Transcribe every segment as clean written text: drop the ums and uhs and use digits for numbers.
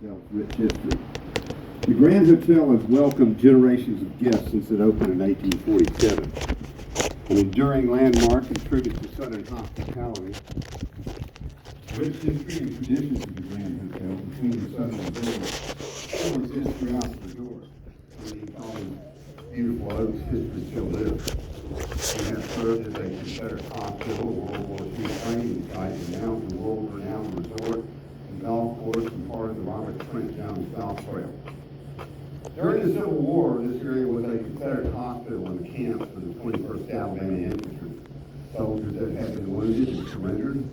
Hotel's rich history. The Grand Hotel has welcomed generations of guests since it opened in 1847. An enduring landmark and tribute to Southern hospitality. Rich history and traditions of the Grand Hotel between the Southern Village still exist throughout the resort. And all the beautiful Oaks history still lives. We have served as a Confederate hospital, World War II training site, and now the world-renowned resort and golf course and part of the Robert Trent Jones Golf Trail. During the Civil War, this area was a Confederate hospital and camp for the 21st Alabama Infantry. Soldiers that had been wounded and surrendered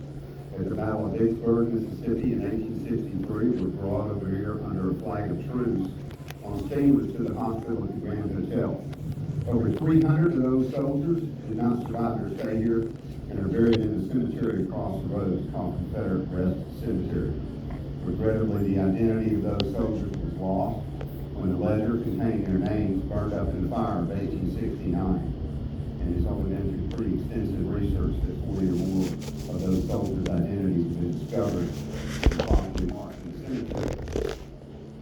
at the Battle of Vicksburg, Mississippi in 1863 were brought over here under a flag of truce on steamers to the hospital at the Grand Hotel. Over 300 of those soldiers did not survive their stay here and are buried in the cemetery across the road called Confederate Rest Cemetery. Regrettably, the identity of those soldiers was lost when a ledger containing their names burned up in the fire of 1869. And it's only been through pretty extensive research that 40 or more of those soldiers' identities have been discovered and properly marked in the cemetery.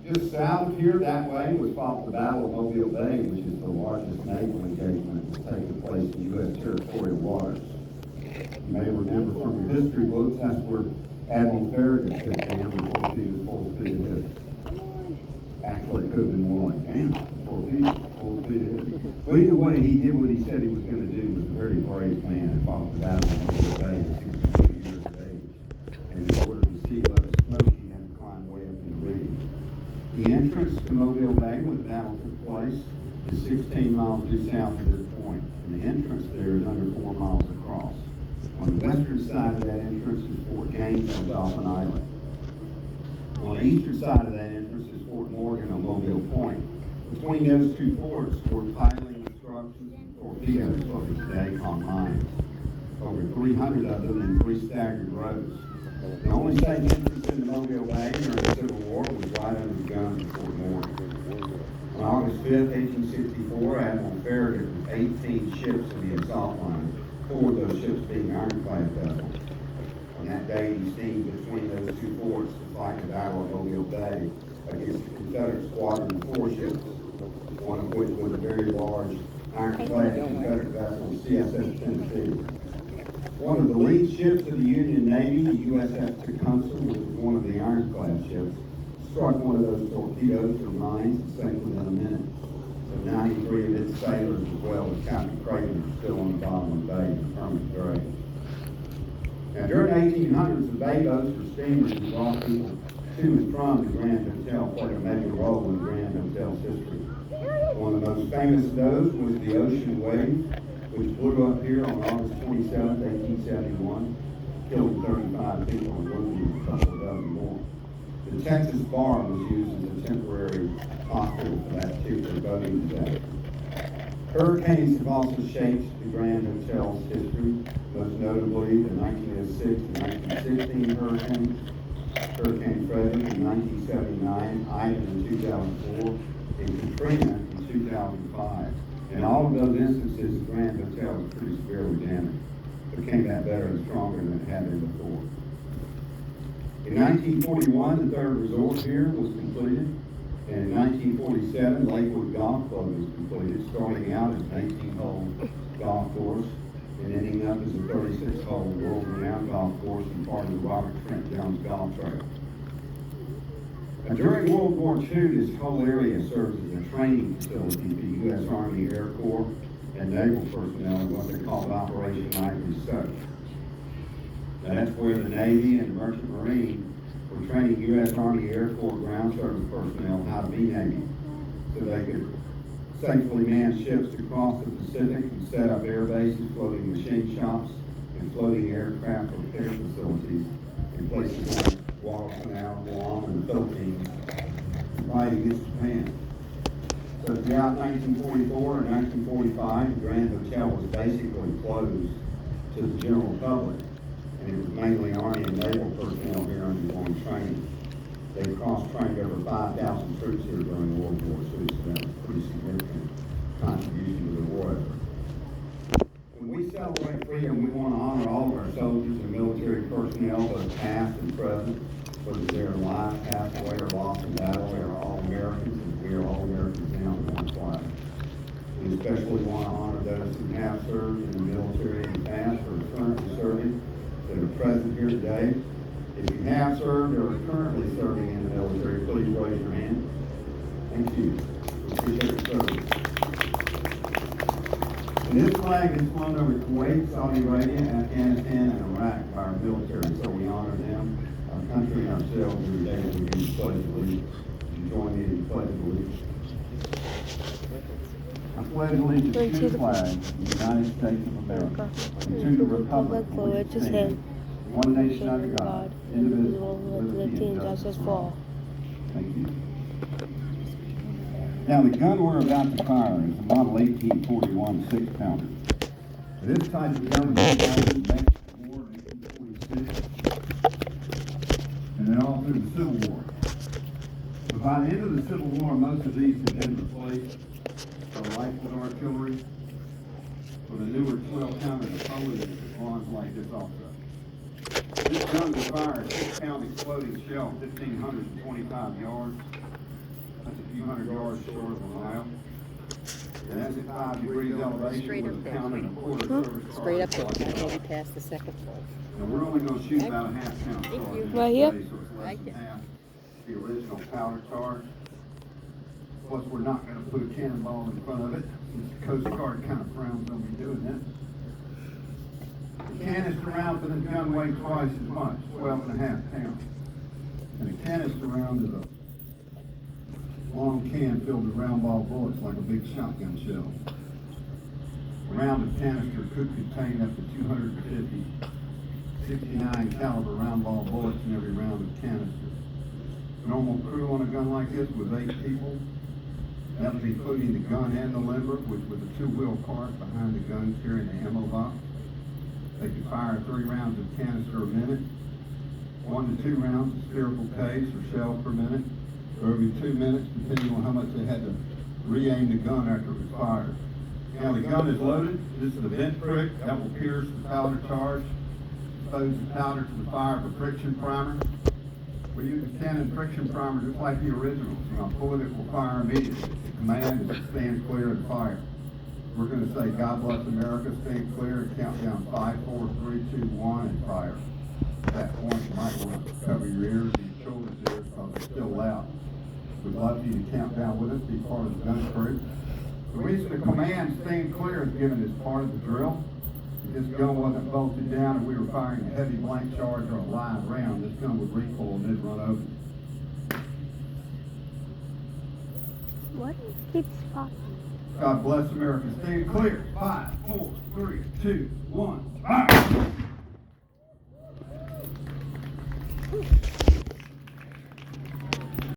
Just south of here, that way, was fought the Battle of Mobile Bay, which is the largest naval engagement that's taken place in U.S. territorial waters. You may remember from your history books, that's where Admiral Farragut took down before he was full speed ahead. Actually, it could have been more like, damn, full speed ahead. But either way, he did what he said he was going to do. He was a very brave man and fought the Battle of Mobile Bay at 62 years of age. And in order to see what was smoke, he had to climb way up in the rig. The entrance to Mobile Bay where the battle took place is 16 miles due south of this point, and the entrance there is under 4 miles across. On the western side of that entrance is Fort Gaines on Dauphin Island. On the eastern side of that entrance is Fort Morgan on Mobile Point. Between those two forts were piling constructions and torpedoes floating today called mines. Over 300 of them in 3 staggered rows. The only safe entrance into Mobile Bay during the Civil War was right under the guns of Fort Morgan. On August 5th, 1864, Admiral Farragut with 18 ships in the assault line, 4 of those ships being ironclad vessels. On that day, he steamed between those two forts to fight the Battle of Mobile Bay against the Confederate squadron of 4 ships, one of which was a very large ironclad Confederate vessel, CSS Tennessee. One of the lead ships of the Union Navy, the USS Tecumseh, which was one of the ironclad ships, struck one of those torpedoes or mines and sank within a minute. So 93 of its sailors, as well as Captain Craven, are still on the bottom of the bay in permanent grave. Now, during the 1800s, the bay boats or steamers that brought people to and from the Grand Hotel played a major role in the Grand Hotel's history. One of the most famous of those was the Ocean Wave, which blew up here on August 27, 1871, killed 35 people and wounded a couple of dozen more. The Texas Bar was used as a temporary hospital for that particular boating disaster. Hurricanes have also shaped the Grand Hotel's history, most notably the 1906 and 1916 hurricanes, Hurricane Frederick in 1979, Ivan in 2004, and Katrina in 2005. In all of those instances, the Grand Hotel was pretty severely damaged, but came back better and stronger than it had been before. In 1941, the third resort here was completed, and in 1947, Lakewood Golf Club was completed, starting out as an 18-hole golf course and ending up as a 36-hole world-renowned golf course and part of the Robert Trent Jones Golf Trail. Now, during World War II, this whole area serves as a training facility for the U.S. Army, Air Corps, and Naval personnel in what they called Operation Ivory Soap. Now, that's where the Navy and the Merchant Marine were training U.S. Army, Air Corps ground service personnel how to be Navy, so they could safely man ships to cross the Pacific and set up air bases, floating machine shops, and floating aircraft repair facilities in places like Guadalcanal, Guam, and the Philippines, right against Japan. So throughout 1944 and 1945, the Grand Hotel was basically closed to the general public, and it was mainly Army and Naval personnel here undergoing training. They cross-trained over 5,000 troops here during World War II, so that was a pretty significant contribution to the war effort. When we celebrate freedom, we want to honor all of our soldiers and military personnel, both past and present, whether they're alive, passed away, or lost in battle, they are all Americans, and we are all Americans now in one flag. We especially want to honor those who have served in the military in the past or are currently serving that are present here today. If you have served or are currently serving in the military, please raise your hand. Thank you. We appreciate your service. And this flag is flown over Kuwait, Saudi Arabia, Afghanistan, and Iraq by our military, so we honor them, our country, and ourselves every day when we do the Pledge of Allegiance. You join me in the Pledge of Allegiance. I pledge allegiance to the flag of the United States of America and to the republic for which it stands, one nation under God, indivisible, with liberty and justice for all. Thank you. Now, the gun we're about to fire is a Model 1841 6-pounder. This type of gun was used in the Mexican War in 1846, and then all through the Civil War. But by the end of the Civil War, most of these had been replaced for rifled artillery with a newer 12-pounder Napoleon that launch like this also. This gun will fire a 6-pound exploding shell 1,525 yards. That's a few hundred yards short of a mile. And that's at 5 degrees elevation with a pound and a quarter service. Straight up there, maybe past the second floor. And we're only going to shoot about a half-pound charge. Right here? So it's less than half the original powder charge. Plus, we're not going to put a cannonball in front of it. The Coast Guard kind of frowns on me doing that. The canister round for this gun weighs twice as much, 12.5 pounds. And a canister round is a long can filled with round ball bullets like a big shotgun shell. A round of canister could contain up to 250 69 caliber round ball bullets in every round of canister. Normal crew on a gun like this was 8 people. That was including the gun and the limber, which was a 2-wheel cart behind the gun carrying the ammo box. They could fire 3 rounds of canister a minute, 1 to 2 rounds of spherical case or shell per minute, or every 2 minutes, depending on how much they had to re-aim the gun after it was fired. Now the gun is loaded. This is a vent prick that will pierce the powder charge, expose the powder to the fire of a friction primer. We use a Cannon friction primer just like the original. You're going to pull it, it will fire immediately. The command is to stand clear and fire. We're going to say, God bless America, stand clear, and count down 5, 4, 3, 2, 1, and fire. At that point, you might want to cover your ears and your children's ears because it's still loud. We'd love for you to count down with us, be part of the gun crew. The reason the command stand clear is given as part of the drill. If this gun wasn't bolted down and we were firing a heavy blank charge or a live round, this gun would recoil and it'd run over. What keeps popping? God bless America. Stand clear. 5, 4, 3, 2, 1, fire!